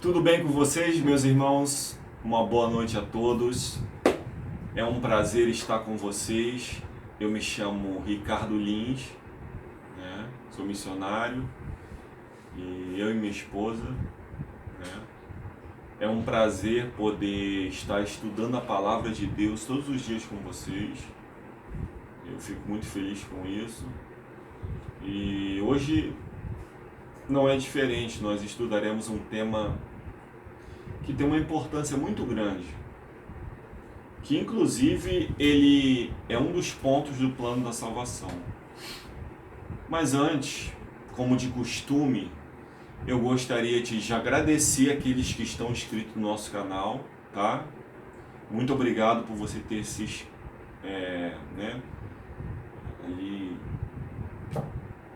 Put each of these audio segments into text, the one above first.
Tudo bem com vocês, meus irmãos? Uma boa noite a todos. É um prazer estar com vocês. Eu me chamo Ricardo Lins, né? Sou missionário e eu e minha esposa, né? É um prazer poder estar estudando a palavra de Deus todos os dias com vocês. Eu fico muito feliz com isso. E hoje não é diferente, nós estudaremos um tema que tem uma importância muito grande, que inclusive ele é um dos pontos do plano da salvação. Mas antes, como de costume, eu gostaria de agradecer aqueles que estão inscritos no nosso canal, tá? Muito obrigado por você ter se ali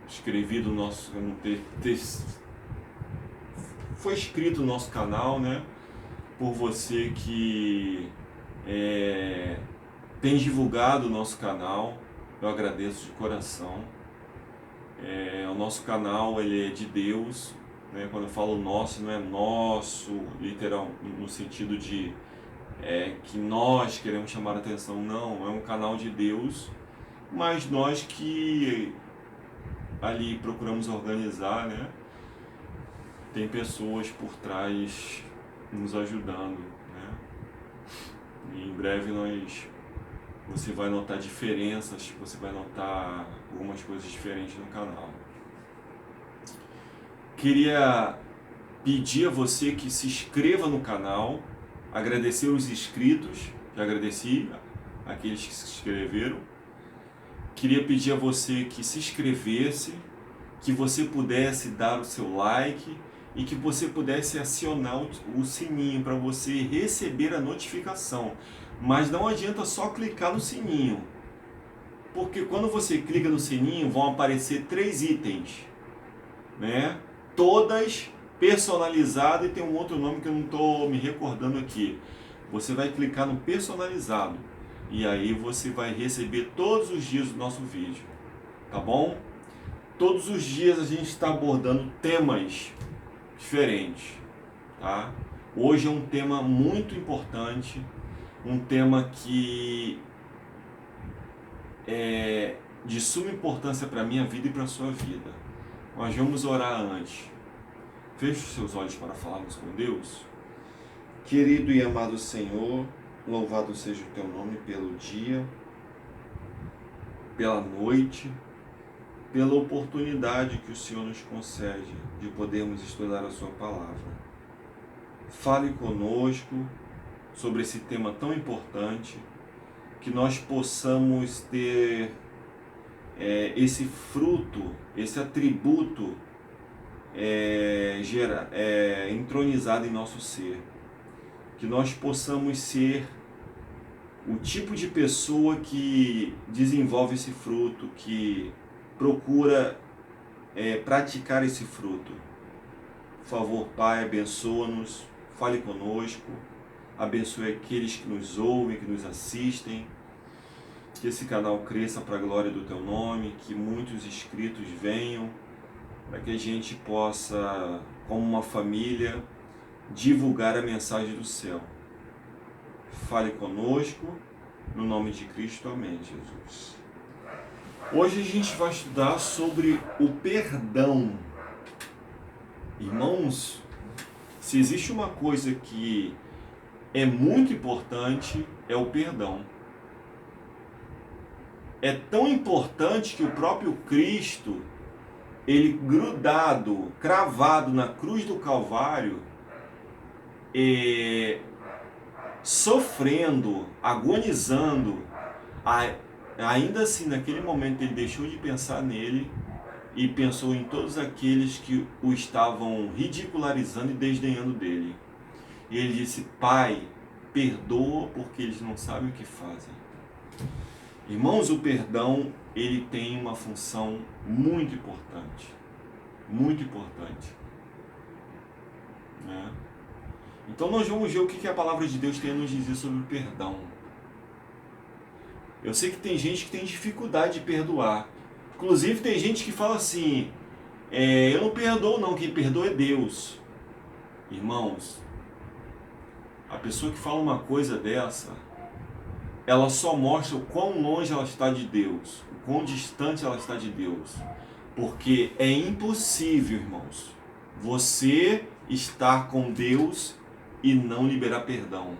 inscrevido no nosso, foi inscrito no nosso canal, né? Por você que tem divulgado o nosso canal, eu agradeço de coração. O nosso canal ele é de Deus, né? Quando eu falo nosso, não é nosso, literal, no sentido de que nós queremos chamar a atenção, não, é um canal de Deus, mas nós que ali procuramos organizar, né? Tem pessoas por trás nos ajudando, né? E em breve você vai notar diferenças, você vai notar algumas coisas diferentes no canal. Queria pedir a você que se inscreva no canal, agradecer os inscritos, já agradeci aqueles que se inscreveram. Queria pedir a você que se inscrevesse, que você pudesse dar o seu like e que você pudesse acionar o sininho para você receber a notificação. Mas não adianta só clicar no sininho, porque quando você clica no sininho vão aparecer 3 itens, né? Todas personalizadas, e tem um outro nome que eu não estou me recordando aqui. Você vai clicar no personalizado e aí você vai receber todos os dias o nosso vídeo, tá bom? Todos os dias a gente está abordando temas diferentes, tá? Hoje é um tema muito importante, um tema que é de suma importância para a minha vida e para a sua vida. Nós vamos orar antes. Feche os seus olhos para falarmos com Deus. Querido e amado Senhor, louvado seja o teu nome pelo dia, pela noite, pela oportunidade que o Senhor nos concede de podermos estudar a sua palavra. Fale conosco sobre esse tema tão importante, que nós possamos ter esse fruto, esse atributo entronizado em nosso ser, que nós possamos ser o tipo de pessoa que desenvolve esse fruto, que procura praticar esse fruto. Por favor, Pai, abençoa-nos, fale conosco, abençoe aqueles que nos ouvem, que nos assistem, que esse canal cresça para a glória do Teu nome, que muitos inscritos venham, para que a gente possa, como uma família, divulgar a mensagem do céu. Fale conosco, no nome de Cristo, amém, Jesus. Hoje a gente vai estudar sobre o perdão. Irmãos, se existe uma coisa que é muito importante, é o perdão. É tão importante que o próprio Cristo, ele grudado, cravado na cruz do Calvário, sofrendo, agonizando, ainda assim, naquele momento, ele deixou de pensar nele e pensou em todos aqueles que o estavam ridicularizando e desdenhando dele. E ele disse: Pai, perdoa porque eles não sabem o que fazem. Irmãos, o perdão, ele tem uma função muito importante. Muito importante. Né? Então nós vamos ver o que a palavra de Deus tem a nos dizer sobre o perdão. Eu sei que tem gente que tem dificuldade de perdoar. Inclusive tem gente que fala assim, eu não perdoo não, quem perdoa é Deus. Irmãos, a pessoa que fala uma coisa dessa, ela só mostra o quão longe ela está de Deus, o quão distante ela está de Deus. Porque é impossível, irmãos, você estar com Deus e não liberar perdão.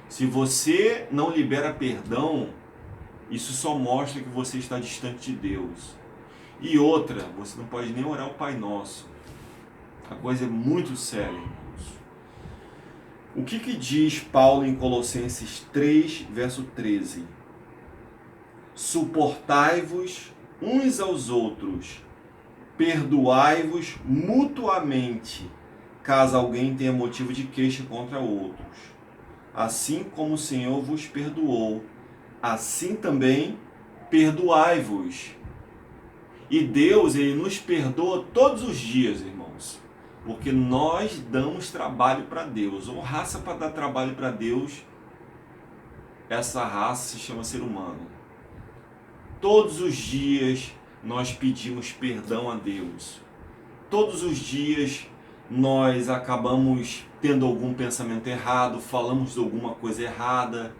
Se você não libera perdão, isso só mostra que você está distante de Deus. E outra, você não pode nem orar o Pai Nosso. A coisa é muito séria, irmãos. O que diz Paulo em Colossenses 3, verso 13? Suportai-vos uns aos outros, perdoai-vos mutuamente, caso alguém tenha motivo de queixa contra outros. Assim como o Senhor vos perdoou, assim também perdoai-vos. E Deus, Ele nos perdoa todos os dias, irmãos, porque nós damos trabalho para Deus. Uma raça para dar trabalho para Deus, essa raça se chama ser humano. Todos os dias nós pedimos perdão a Deus. Todos os dias nós acabamos tendo algum pensamento errado, falamos de alguma coisa errada,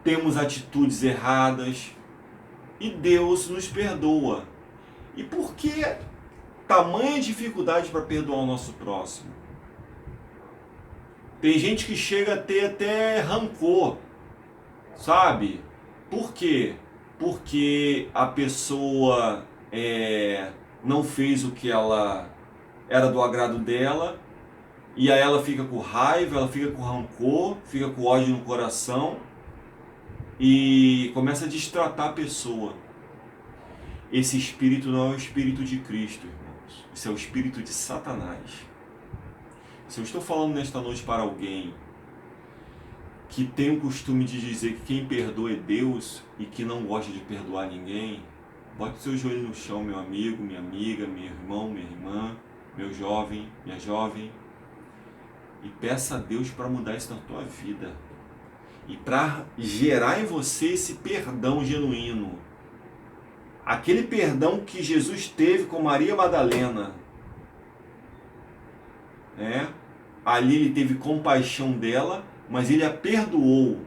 temos atitudes erradas e Deus nos perdoa. E por que tamanha dificuldade para perdoar o nosso próximo? Tem gente que chega a ter até rancor, sabe? Por quê? Porque a pessoa não fez o que ela era do agrado dela, e aí ela fica com raiva, ela fica com rancor, fica com ódio no coração e começa a destratar a pessoa. Esse espírito não é o espírito de Cristo, irmãos. Isso é o espírito de Satanás. Se eu estou falando nesta noite para alguém que tem o costume de dizer que quem perdoa é Deus e que não gosta de perdoar ninguém, bote seu joelho no chão, meu amigo, minha amiga, meu irmão, minha irmã, meu jovem, minha jovem, e peça a Deus para mudar isso na tua vida e para gerar em você esse perdão genuíno. Aquele perdão que Jesus teve com Maria Madalena, né? Ali ele teve compaixão dela, mas ele a perdoou.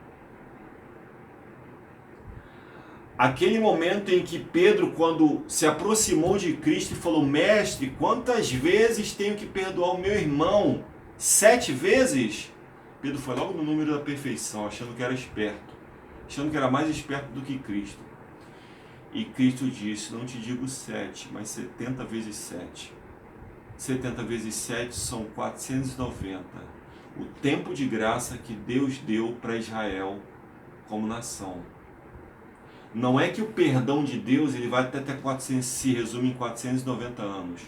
Aquele momento em que Pedro, quando se aproximou de Cristo e falou: Mestre, quantas vezes tenho que perdoar o meu irmão? 7 vezes? Pedro foi logo no número da perfeição, achando que era esperto, achando que era mais esperto do que Cristo. E Cristo disse: não te digo 7, mas 70 vezes 7. 70 vezes 7 são 490. O tempo de graça que Deus deu para Israel como nação. Não é que o perdão de Deus ele vai até 400, se resume em 490 anos.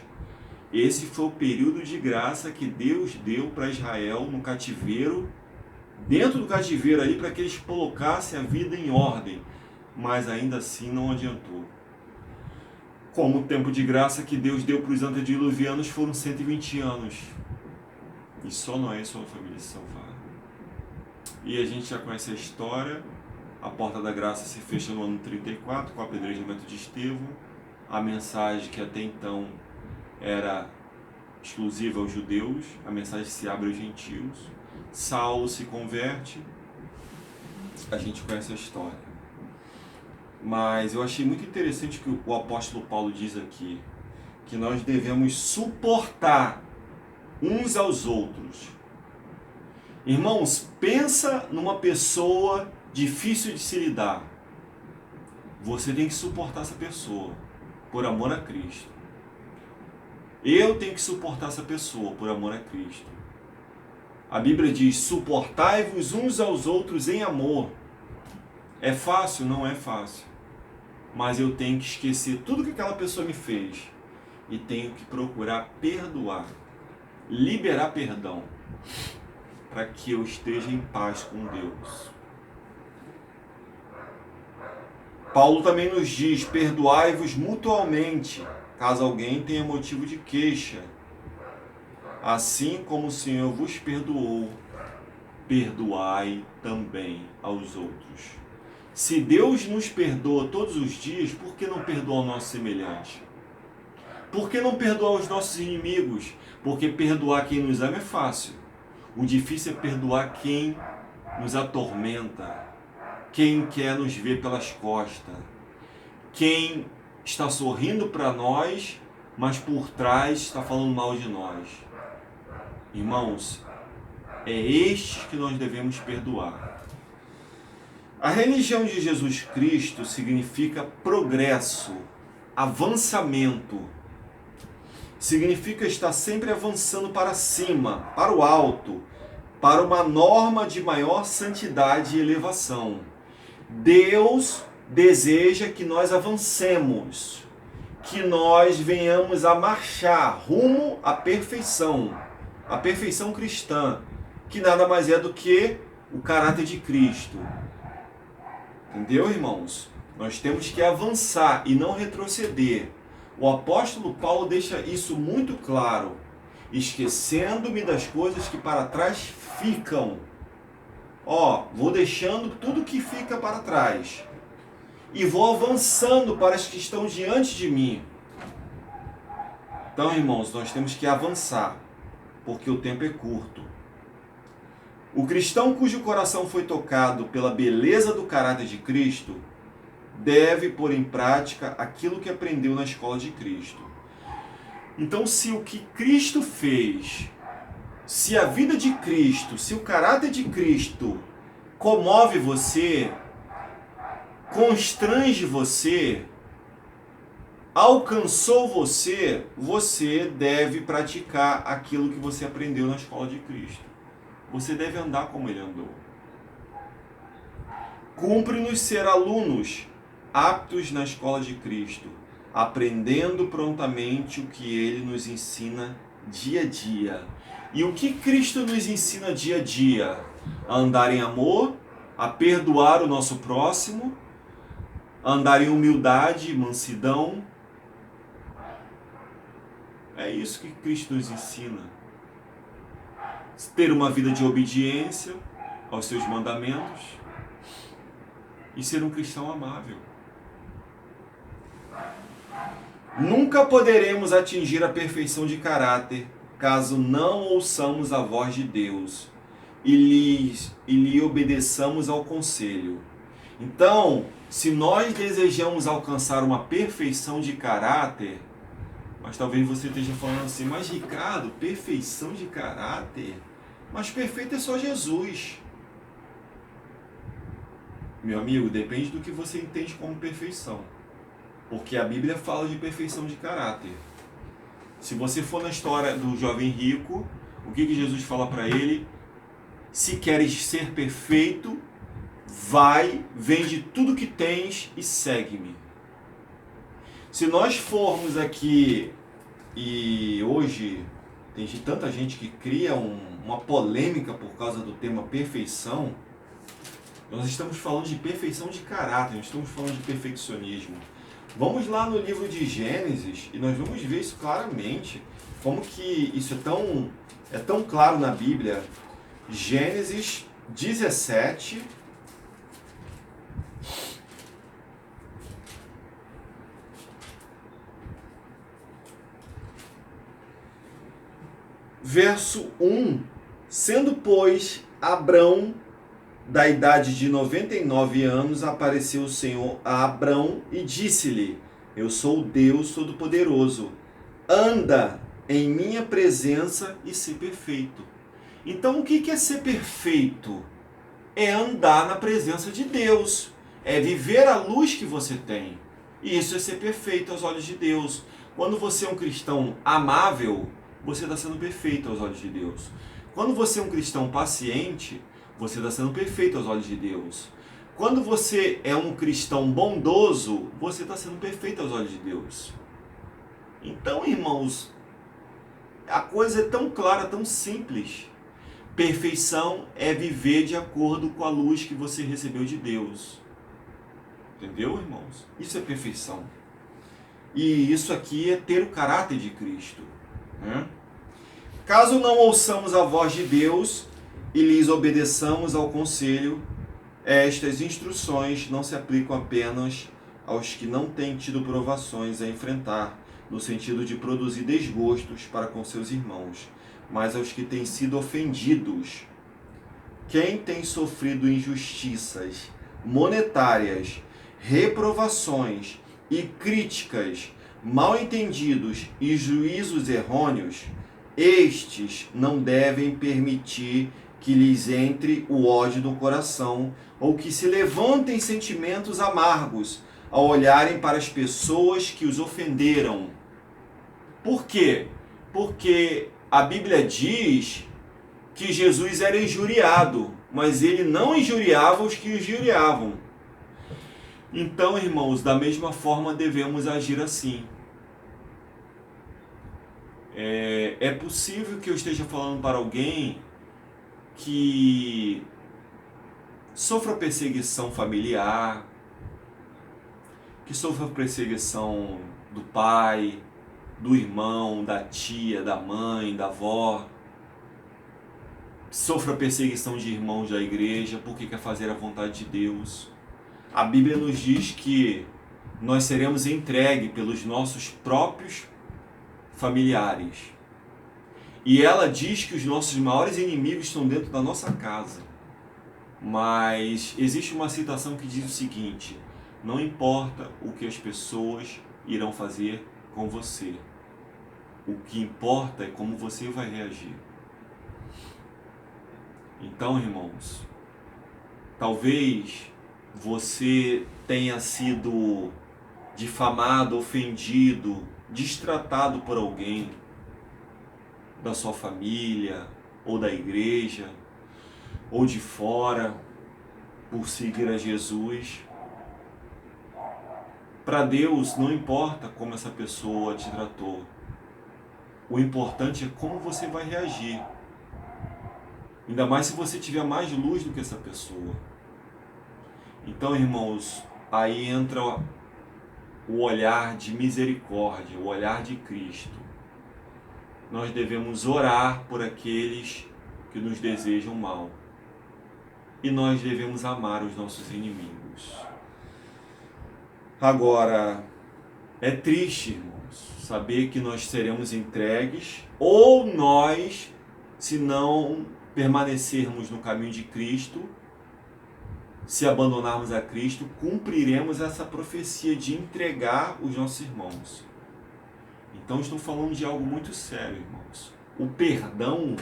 Esse foi o período de graça que Deus deu para Israel no cativeiro, dentro do cativeiro ali, para que eles colocassem a vida em ordem. Mas ainda assim não adiantou. Como o tempo de graça que Deus deu para os antediluvianos foram 120 anos. E só Noé e sua família se salvaram. E a gente já conhece a história. A porta da graça se fecha no ano 34, com o apedrejamento de Estevão. A mensagem que até então era exclusiva aos judeus, a mensagem se abre aos gentios. Saulo se converte. A gente conhece a história. Mas eu achei muito interessante que o apóstolo Paulo diz aqui, que nós devemos suportar uns aos outros. Irmãos, pensa numa pessoa difícil de se lidar. Você tem que suportar essa pessoa, por amor a Cristo. Eu tenho que suportar essa pessoa, por amor a Cristo. A Bíblia diz: suportai-vos uns aos outros em amor. É fácil? Não é fácil. Mas eu tenho que esquecer tudo que aquela pessoa me fez e tenho que procurar perdoar, liberar perdão, para que eu esteja em paz com Deus. Paulo também nos diz: perdoai-vos mutualmente, caso alguém tenha motivo de queixa. Assim como o Senhor vos perdoou, perdoai também aos outros. Se Deus nos perdoa todos os dias, por que não perdoa o nosso semelhante? Por que não perdoar os nossos inimigos? Porque perdoar quem nos ama é fácil. O difícil é perdoar quem nos atormenta, quem quer nos ver pelas costas, quem está sorrindo para nós, mas por trás está falando mal de nós. Irmãos, é estes que nós devemos perdoar. A religião de Jesus Cristo significa progresso, avançamento. Significa estar sempre avançando para cima, para o alto, para uma norma de maior santidade e elevação. Deus deseja que nós avancemos, que nós venhamos a marchar rumo à perfeição, a perfeição cristã, que nada mais é do que o caráter de Cristo. Entendeu, irmãos? Nós temos que avançar e não retroceder. O apóstolo Paulo deixa isso muito claro. Esquecendo-me das coisas que para trás ficam. Vou deixando tudo que fica para trás. E vou avançando para as que estão diante de mim. Então, irmãos, nós temos que avançar, porque o tempo é curto. O cristão cujo coração foi tocado pela beleza do caráter de Cristo deve pôr em prática aquilo que aprendeu na escola de Cristo. Então, se o que Cristo fez, se a vida de Cristo, se o caráter de Cristo comove você, constrange você, alcançou você, você deve praticar aquilo que você aprendeu na escola de Cristo. Você deve andar como ele andou. Cumpre-nos ser alunos aptos na escola de Cristo, aprendendo prontamente o que ele nos ensina dia a dia. E o que Cristo nos ensina dia a dia? A andar em amor, a perdoar o nosso próximo, a andar em humildade e mansidão. É isso que Cristo nos ensina. Ter uma vida de obediência aos seus mandamentos e ser um cristão amável. Nunca poderemos atingir a perfeição de caráter caso não ouçamos a voz de Deus e lhe obedeçamos ao conselho. Então, se nós desejamos alcançar uma perfeição de caráter, mas talvez você esteja falando assim, mas Ricardo, perfeição de caráter? Mas perfeito é só Jesus. Meu amigo, depende do que você entende como perfeição. Porque a Bíblia fala de perfeição de caráter. Se você for na história do jovem rico, o que Jesus fala para ele? Se queres ser perfeito, vai, vende tudo que tens e segue-me. Se nós formos aqui, e hoje tem tanta gente que cria uma polêmica por causa do tema perfeição, nós estamos falando de perfeição de caráter, não estamos falando de perfeccionismo. Vamos lá no livro de Gênesis e nós vamos ver isso claramente, como que isso é tão claro na Bíblia. Gênesis 17, verso 1. Sendo, pois, Abrão da idade de 99 anos, apareceu o Senhor a Abrão e disse-lhe: Eu sou o Deus Todo-Poderoso, anda em minha presença e ser perfeito. Então, o que é ser perfeito? É andar na presença de Deus, é viver a luz que você tem. E isso é ser perfeito aos olhos de Deus. Quando você é um cristão amável, você está sendo perfeito aos olhos de Deus. Quando você é um cristão paciente, você está sendo perfeito aos olhos de Deus. Quando você é um cristão bondoso, você está sendo perfeito aos olhos de Deus. Então, irmãos, a coisa é tão clara, tão simples. Perfeição é viver de acordo com a luz que você recebeu de Deus. Entendeu, irmãos? Isso é perfeição. E isso aqui é ter o caráter de Cristo. Caso não ouçamos a voz de Deus e lhes obedeçamos ao conselho, estas instruções não se aplicam apenas aos que não têm tido provações a enfrentar, no sentido de produzir desgostos para com seus irmãos, mas aos que têm sido ofendidos. Quem tem sofrido injustiças monetárias, reprovações e críticas, mal-entendidos e juízos errôneos, estes não devem permitir que lhes entre o ódio no coração ou que se levantem sentimentos amargos ao olharem para as pessoas que os ofenderam. Por quê? Porque a Bíblia diz que Jesus era injuriado, mas ele não injuriava os que o injuriavam. Então, irmãos, da mesma forma devemos agir assim. É possível que eu esteja falando para alguém que sofra perseguição familiar, que sofra perseguição do pai, do irmão, da tia, da mãe, da avó, sofra perseguição de irmãos da igreja porque quer fazer a vontade de Deus. A Bíblia nos diz que nós seremos entregues pelos nossos próprios familiares. E ela diz que os nossos maiores inimigos estão dentro da nossa casa. Mas existe uma citação que diz o seguinte: não importa o que as pessoas irão fazer com você. O que importa é como você vai reagir. Então, irmãos, talvez você tenha sido difamado, ofendido, destratado por alguém da sua família, ou da igreja, ou de fora, por seguir a Jesus. Para Deus não importa como essa pessoa te tratou. O importante é como você vai reagir. Ainda mais se você tiver mais luz do que essa pessoa. Então, irmãos, aí entra o olhar de misericórdia, o olhar de Cristo. Nós devemos orar por aqueles que nos desejam mal. E nós devemos amar os nossos inimigos. Agora, é triste, irmãos, saber que nós seremos entregues, ou nós, se não permanecermos no caminho de Cristo, se abandonarmos a Cristo, cumpriremos essa profecia de entregar os nossos irmãos. Então estou falando de algo muito sério, irmãos. O perdão,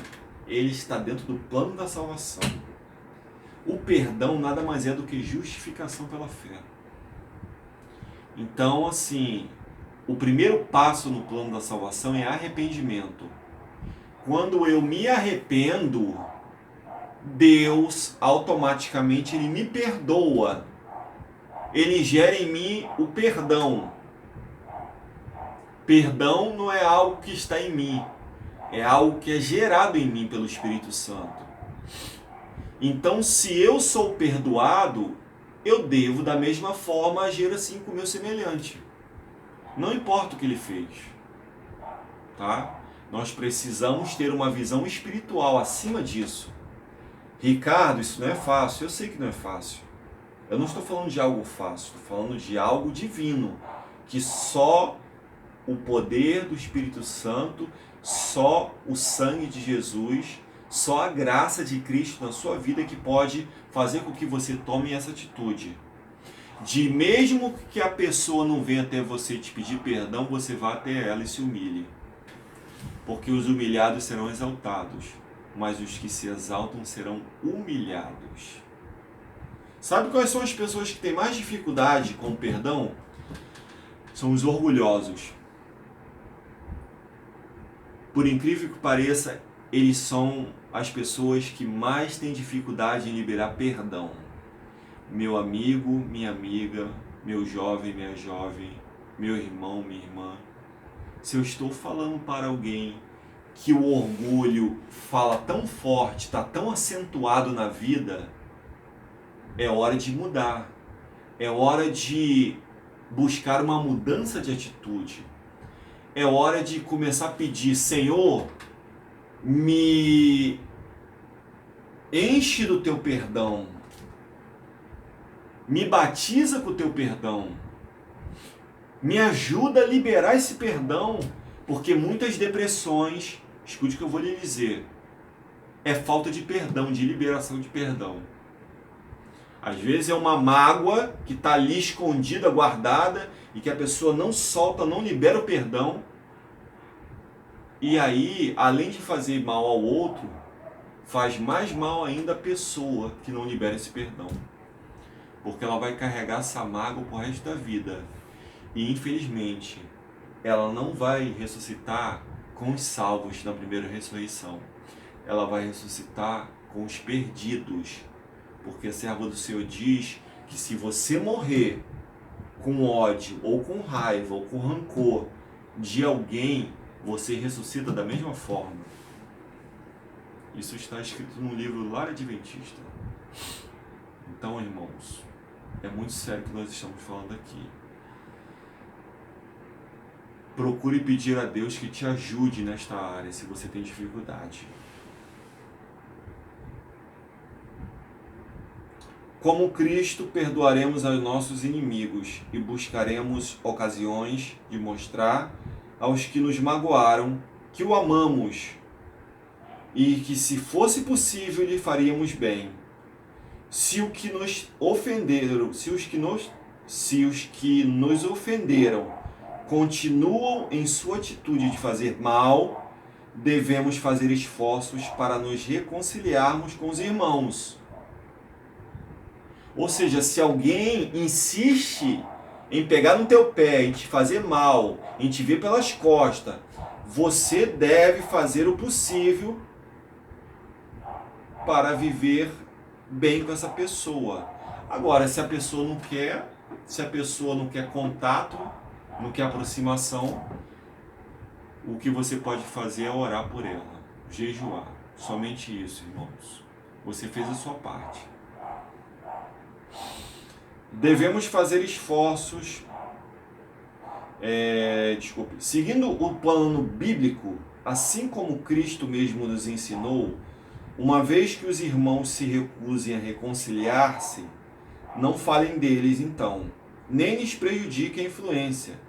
ele está dentro do plano da salvação. O perdão nada mais é do que justificação pela fé. Então, assim, o primeiro passo no plano da salvação é arrependimento. Quando eu me arrependo, Deus automaticamente ele me perdoa. Ele gera em mim o perdão. Perdão não é algo que está em mim, é algo que é gerado em mim pelo Espírito Santo. Então, se eu sou perdoado, eu devo da mesma forma agir assim com o meu semelhante. Não importa o que ele fez. Tá? Nós precisamos ter uma visão espiritual acima disso. Ricardo, isso não é fácil. Eu sei que não é fácil. Eu não estou falando de algo fácil, estou falando de algo divino, que só o poder do Espírito Santo, só o sangue de Jesus, só a graça de Cristo na sua vida que pode fazer com que você tome essa atitude. De mesmo que a pessoa não venha até você te pedir perdão, você vá até ela e se humilhe. Porque os humilhados serão exaltados, mas os que se exaltam serão humilhados. Sabe quais são as pessoas que têm mais dificuldade com o perdão? São os orgulhosos. Por incrível que pareça, eles são as pessoas que mais têm dificuldade em liberar perdão. Meu amigo, minha amiga, meu jovem, minha jovem, meu irmão, minha irmã. Se eu estou falando para alguém que o orgulho fala tão forte, está tão acentuado na vida, é hora de mudar. É hora de buscar uma mudança de atitude. É hora de começar a pedir: Senhor, me enche do teu perdão. Me batiza com o teu perdão. Me ajuda a liberar esse perdão, porque muitas depressões, escute o que eu vou lhe dizer, é falta de perdão, de liberação de perdão. Às vezes é uma mágoa que está ali escondida, guardada, e que a pessoa não solta, não libera o perdão. E aí, além de fazer mal ao outro, faz mais mal ainda a pessoa que não libera esse perdão. Porque ela vai carregar essa mágoa pro resto da vida. E infelizmente, ela não vai ressuscitar com os salvos na primeira ressurreição. Ela vai ressuscitar com os perdidos. Porque a serva do Senhor diz que se você morrer com ódio, ou com raiva, ou com rancor de alguém, você ressuscita da mesma forma. Isso está escrito no livro Lar Adventista. Então, irmãos, é muito sério o que nós estamos falando aqui. Procure pedir a Deus que te ajude nesta área, se você tem dificuldade. Como Cristo, perdoaremos aos nossos inimigos e buscaremos ocasiões de mostrar aos que nos magoaram que o amamos e que, se fosse possível, lhe faríamos bem. Se os que nos ofenderam continuam em sua atitude de fazer mal, devemos fazer esforços para nos reconciliarmos com os irmãos. Ou seja, se alguém insiste em pegar no teu pé, em te fazer mal, em te ver pelas costas, você deve fazer o possível para viver bem com essa pessoa. Agora, se a pessoa não quer contato, não quer aproximação, o que você pode fazer é orar por ela, jejuar. Somente isso, irmãos. Você fez a sua parte. Devemos fazer esforços, seguindo o plano bíblico, assim como Cristo mesmo nos ensinou. Uma vez que os irmãos se recusem a reconciliar-se, não falem deles então, nem lhes prejudiquem a influência.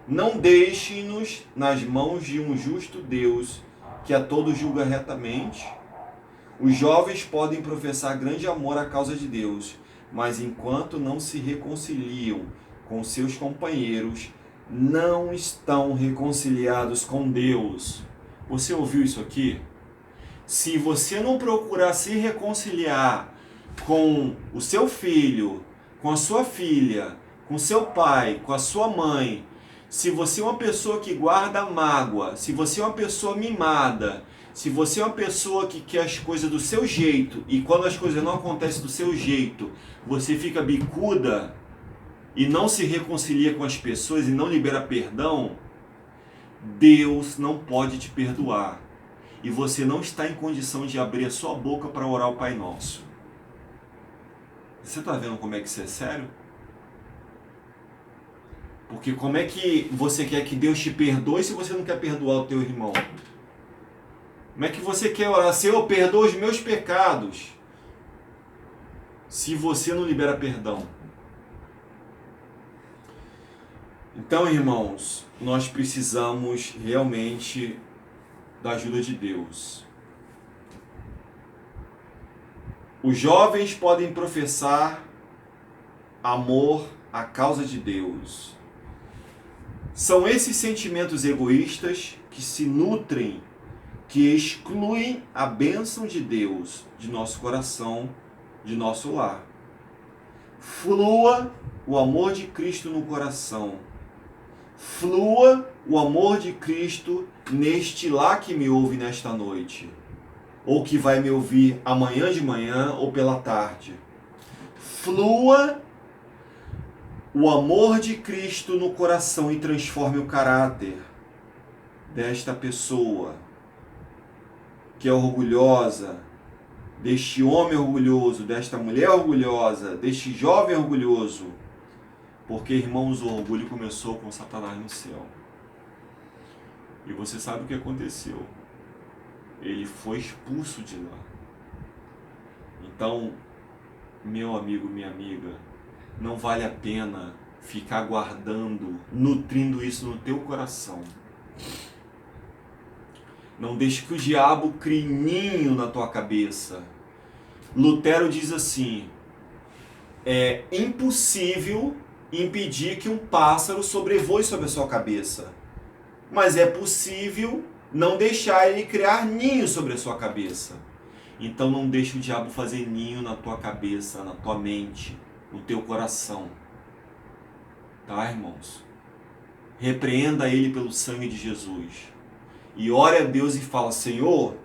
Não deixem-nos nas mãos de um justo Deus, que a todos julga retamente. Os jovens podem professar grande amor à causa de Deus, mas enquanto não se reconciliam com seus companheiros, não estão reconciliados com Deus. Você ouviu isso aqui? Se você não procurar se reconciliar com o seu filho, com a sua filha, com seu pai, com a sua mãe, se você é uma pessoa que guarda mágoa, se você é uma pessoa mimada, se você é uma pessoa que quer as coisas do seu jeito e quando as coisas não acontecem do seu jeito, você fica bicuda e não se reconcilia com as pessoas e não libera perdão, Deus não pode te perdoar. E você não está em condição de abrir a sua boca para orar o Pai Nosso. Você está vendo como é que isso é sério? Porque como é que você quer que Deus te perdoe se você não quer perdoar o teu irmão? Como é que você quer orar? Senhor, perdoa os meus pecados, se você não libera perdão? Então, irmãos, nós precisamos realmente da ajuda de Deus. Os jovens podem professar amor à causa de Deus. São esses sentimentos egoístas que se nutrem, que excluem a bênção de Deus de nosso coração, de nosso lar. Flua o amor de Cristo no coração. Flua o amor de Cristo neste lar que me ouve nesta noite, ou que vai me ouvir amanhã de manhã ou pela tarde. Flua o amor de Cristo no coração e transforme o caráter desta pessoa que é orgulhosa, deste homem orgulhoso, desta mulher orgulhosa, deste jovem orgulhoso. Porque, irmãos, o orgulho começou com Satanás no céu. E você sabe o que aconteceu. Ele foi expulso de lá. Então, meu amigo, minha amiga, não vale a pena ficar guardando, nutrindo isso no teu coração. Não deixe que o diabo crie ninho na tua cabeça. Lutero diz assim: é impossível impedir que um pássaro sobrevoe sobre a sua cabeça, mas é possível não deixar ele criar ninho sobre a sua cabeça. Então não deixe o diabo fazer ninho na tua cabeça, na tua mente, no teu coração. Tá, irmãos? Repreenda ele pelo sangue de Jesus. E ore a Deus e fala: Senhor,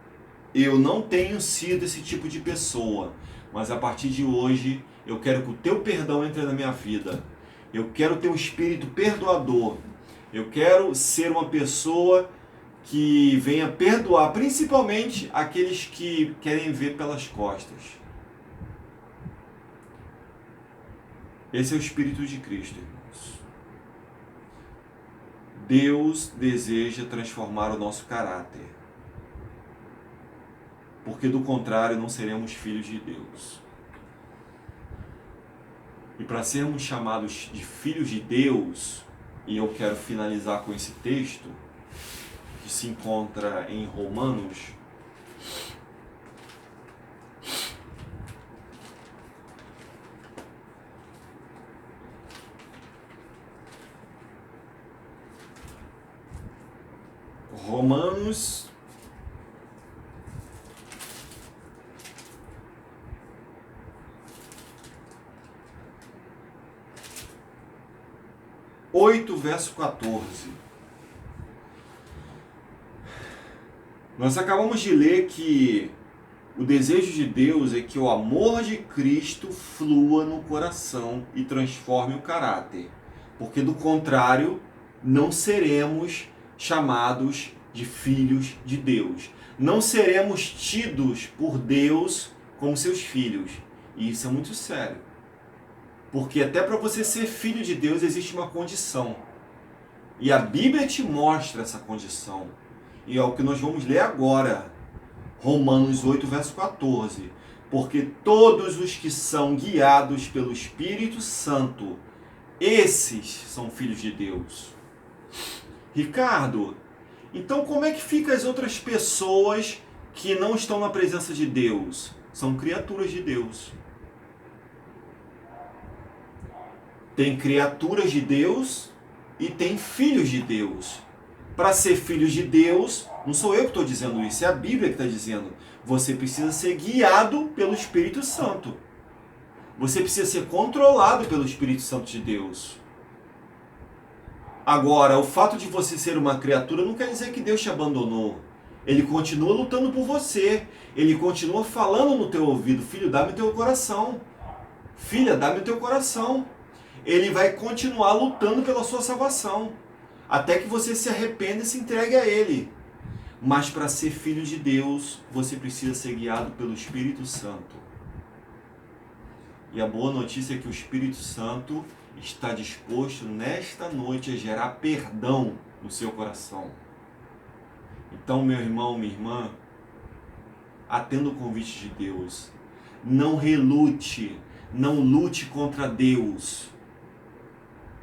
eu não tenho sido esse tipo de pessoa, mas a partir de hoje eu quero que o teu perdão entre na minha vida. Eu quero ter um espírito perdoador. Eu quero ser uma pessoa que venha perdoar, principalmente aqueles que querem ver pelas costas. Esse é o Espírito de Cristo, irmãos. Deus deseja transformar o nosso caráter, porque do contrário não seremos filhos de Deus. E para sermos chamados de filhos de Deus, e eu quero finalizar com esse texto, que se encontra em Romanos, Romanos 8, verso 14. Nós acabamos de ler que o desejo de Deus é que o amor de Cristo flua no coração e transforme o caráter, porque do contrário não seremos chamados de filhos de Deus. Não seremos tidos por Deus como seus filhos. E isso é muito sério. Porque até para você ser filho de Deus existe uma condição. E a Bíblia te mostra essa condição. E é o que nós vamos ler agora. Romanos 8, verso 14. Porque todos os que são guiados pelo Espírito Santo, esses são filhos de Deus. Ricardo, então como é que ficam as outras pessoas que não estão na presença de Deus? São criaturas de Deus. Tem criaturas de Deus e tem filhos de Deus. Para ser filhos de Deus, não sou eu que estou dizendo isso, é a Bíblia que está dizendo. Você precisa ser guiado pelo Espírito Santo. Você precisa ser controlado pelo Espírito Santo de Deus. Agora, o fato de você ser uma criatura não quer dizer que Deus te abandonou. Ele continua lutando por você. Ele continua falando no teu ouvido: filho, dá-me o teu coração. Filha, dá-me o teu coração. Ele vai continuar lutando pela sua salvação, até que você se arrependa e se entregue a Ele. Mas para ser filho de Deus, você precisa ser guiado pelo Espírito Santo. E a boa notícia é que o Espírito Santo está disposto nesta noite a gerar perdão no seu coração. Então, meu irmão, minha irmã, atenda o convite de Deus. Não relute, não lute contra Deus.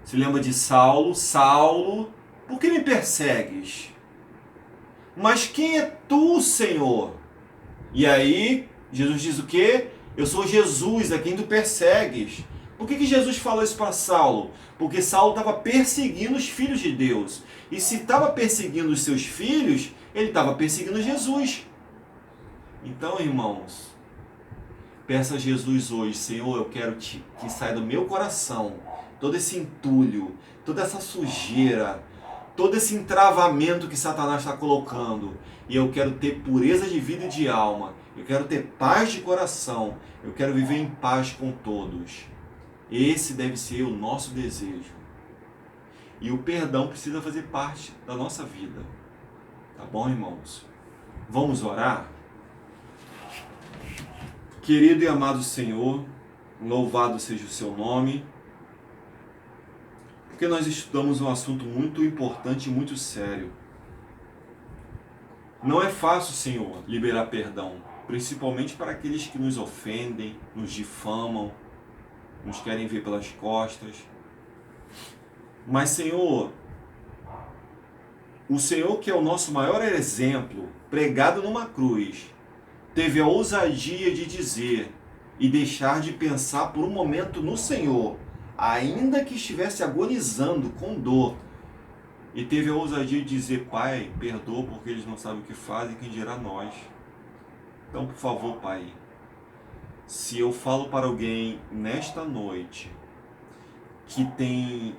Se lembra de Saulo? Saulo, por que me persegues? Mas quem é tu, Senhor? E aí, Jesus diz o quê? Eu sou Jesus, a quem tu persegues. Por que Jesus falou isso para Saulo? Porque Saulo estava perseguindo os filhos de Deus. E se estava perseguindo os seus filhos, ele estava perseguindo Jesus. Então, irmãos, peça a Jesus hoje: Senhor, eu quero que saia do meu coração todo esse entulho, toda essa sujeira, todo esse entravamento que Satanás está colocando. E eu quero ter pureza de vida e de alma. Eu quero ter paz de coração. Eu quero viver em paz com todos. Esse deve ser o nosso desejo. E o perdão precisa fazer parte da nossa vida. Tá bom, irmãos? Vamos orar? Querido e amado Senhor, louvado seja o seu nome, porque nós estudamos um assunto muito importante e muito sério. Não é fácil, Senhor, liberar perdão, principalmente para aqueles que nos ofendem, nos difamam, nos querem ver pelas costas. Mas, Senhor, o Senhor, que é o nosso maior exemplo, pregado numa cruz, teve a ousadia de dizer e deixar de pensar por um momento no Senhor, ainda que estivesse agonizando com dor, e teve a ousadia de dizer: Pai, perdoa porque eles não sabem o que fazem, quem dirá nós. Então, por favor, Pai, se eu falo para alguém nesta noite que tem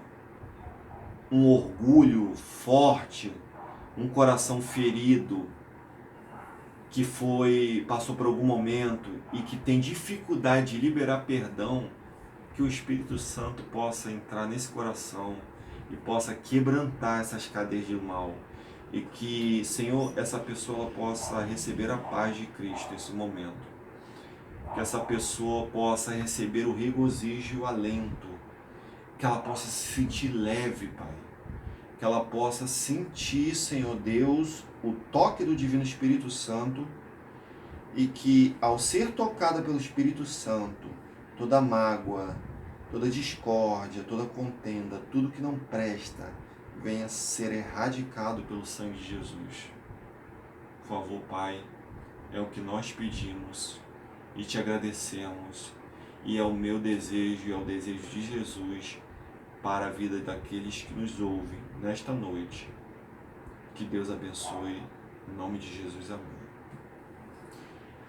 um orgulho forte, um coração ferido, que passou por algum momento e que tem dificuldade de liberar perdão, que o Espírito Santo possa entrar nesse coração e possa quebrantar essas cadeias de mal, e que, Senhor, essa pessoa possa receber a paz de Cristo nesse momento, que essa pessoa possa receber o regozijo e o alento, que ela possa se sentir leve, Pai, que ela possa sentir, Senhor Deus, o toque do Divino Espírito Santo, e que, ao ser tocada pelo Espírito Santo, toda mágoa, toda discórdia, toda contenda, tudo que não presta, venha a ser erradicado pelo sangue de Jesus. Por favor, Pai, é o que nós pedimos e te agradecemos, e é o meu desejo e é o desejo de Jesus para a vida daqueles que nos ouvem nesta noite. Que Deus abençoe, em nome de Jesus, amém.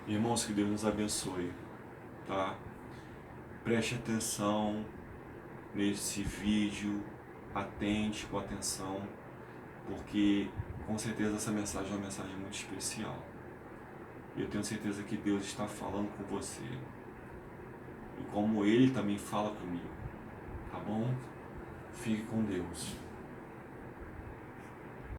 Irmãos, que Deus nos abençoe, tá? Preste atenção nesse vídeo, atente com atenção, porque com certeza essa mensagem é uma mensagem muito especial. E eu tenho certeza que Deus está falando com você, e como Ele também fala comigo, tá bom? Fique com Deus.